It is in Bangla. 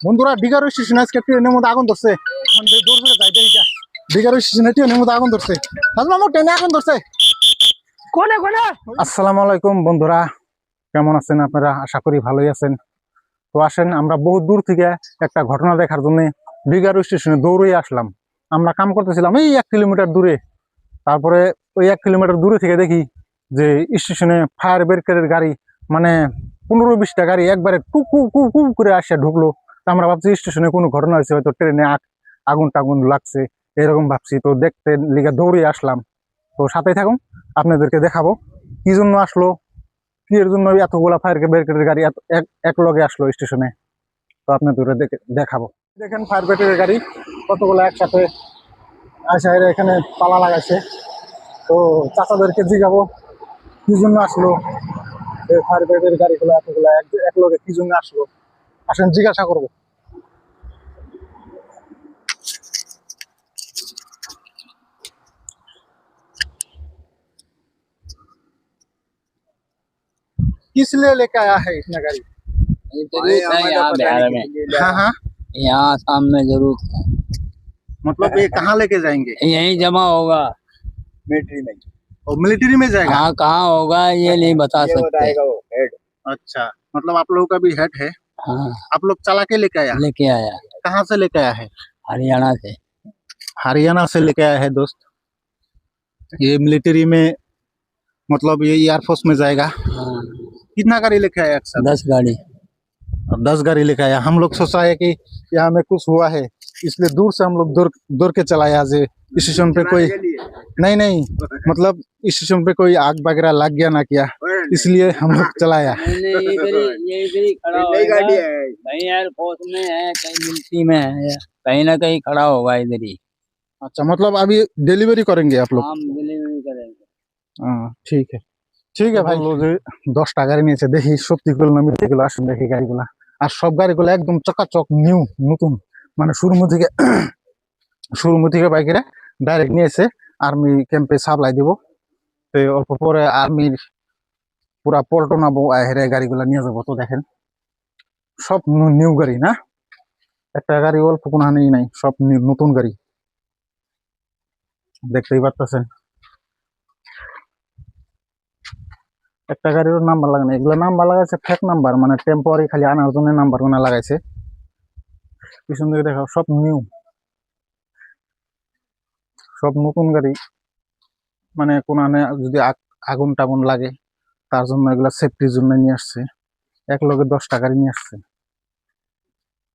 বন্ধুরা ডিগারো স্টেশন আজকে ট্রেনের মধ্যে আগুন ধরছে। দূর করে যাই দেখি ডিগারো স্টেশনে ট্রেনের মধ্যে আগুন ধরছে। আমার ট্রেনে আগুন ধরছে। কোনে কোনে। আসসালামু আলাইকুম বন্ধুরা, কেমন আছেন আপনারা? আশা করি ভালোই আছেন। তো আসেন, আমরা বহু দূর থেকে একটা ঘটনা দেখার জন্য ডিগারো স্টেশনে দৌড়ে আসলাম। আমরা কাম করতেছিলাম এই 1 কিলোমিটার দূরে। তারপরে ওই 1 কিলোমিটার দূরে থেকে দেখি যে স্টেশনে ফায়ার ব্রিগেডের গাড়ি, মানে 15-20টা গাড়ি একবারে টুকু কু কু করে আসে ঢুকলো। তো আমরা ভাবছি স্টেশনে কোনো ঘটনা হয়েছে, হয়তো ট্রেনে আগুন টাগুন লাগছে, এরকম ভাবছি। তো দেখতে লিগে দৌড়ে আসলাম। তো সাথে থাকুন, আপনাদেরকে দেখাবো কি জন্য আসলো, কি এর জন্য এতগুলা ফায়ার ব্রিগেডের গাড়ি এক লগে আসলো স্টেশনে। তো আপনাদের দেখাবো। দেখেন ফায়ার ব্রিগেডের গাড়ি কতগুলো একসাথে আসে, এখানে পালা লাগাইছে। তো চাচাদেরকে জিজ্ঞাবো কি জন্য আসলো ফায়ার ব্রিগেডের গাড়িগুলো এতগুলো এক লগে কি জন্য আসলো। আসেন জিজ্ঞাসা করবো। किस लिए लेके आया है इतना गाड़ी? यहाँ बिहार में, हाँ हाँ, यहाँ आसाम में जरूर मतलब ये कहाँ लेके जाएंगे? यही जमा होगा मिलिट्री में। और मिलिट्री में जाएगा? हाँ, कहाँ होगा ये नहीं बता सकते। अच्छा, मतलब आप लोगों का भी हेड है। हाँ, आप लोग चला के लेके आया? लेके आया कहाँ से लेके आया है? हरियाणा से। हरियाणा से लेके आया है दोस्त। ये मिलिट्री में, मतलब ये एयरफोर्स में जाएगा। हाँ, कितना गाड़ी लेके आया अक्सर? 10 गाड़ी। 10 गाड़ी लेके आया। हम लोग सोचा है कि यहाँ में कुछ हुआ है, इसलिए दूर से हम लोग दौड़ के चलाया। आज स्टेशन पे कोई नहीं, मतलब स्टेशन पे कोई आग वगैरह लग गया ना क्या, इसलिए हम लोग चलाया। ये इधर ही खड़ा होगा, कहीं एयरफोर्स में है, कहीं मिलिट्री में है, कहीं ना कहीं खड़ा होगा इधर ही। अच्छा, मतलब अभी डिलीवरी करेंगे आप लोग? हम डिलीवरी करेंगे। हाँ ठीक है, ঠিক আছে ভাই। 10টা গাড়ি নিয়েছে, দেখি সত্যি গুলো না মিথ্যে গুলো। আসুন দেখি গাড়িগুলা। আর সব গাড়িগুলো একদম চকাচক নিউ নতুন, মানে শোরুম থেকে বাইকেরা ডাইরেক্ট নিয়েছে আর্মি ক্যাম্পে সাপ্লাই দিব। তো অল্প পরে আর্মির পুরা পল্টনাবো হেরে গাড়িগুলা নিয়ে যাবো। তো দেখেন সব নিউ গাড়ি না, একটা গাড়ি অল্প কোনো হানি নাই, সব নতুন গাড়ি দেখতেই পারতেছেন। একটা গাড়ির নাম্বার লাগানো, এগুলো নাম্বার লাগাইছে ফেক নাম্বার, মানে টেম্পোরারি খালি আনার জন্য নাম্বার গুলো লাগাইছে। পিছন দিকে দেখো সব নিউ, সব নতুন গাড়ি। মানে কোন যদি আগুন টাগুন লাগে তার জন্য এগুলা সেফটির জন্য নিয়ে আসছে। এক লগে 10টা গাড়ি নিয়ে আসছে।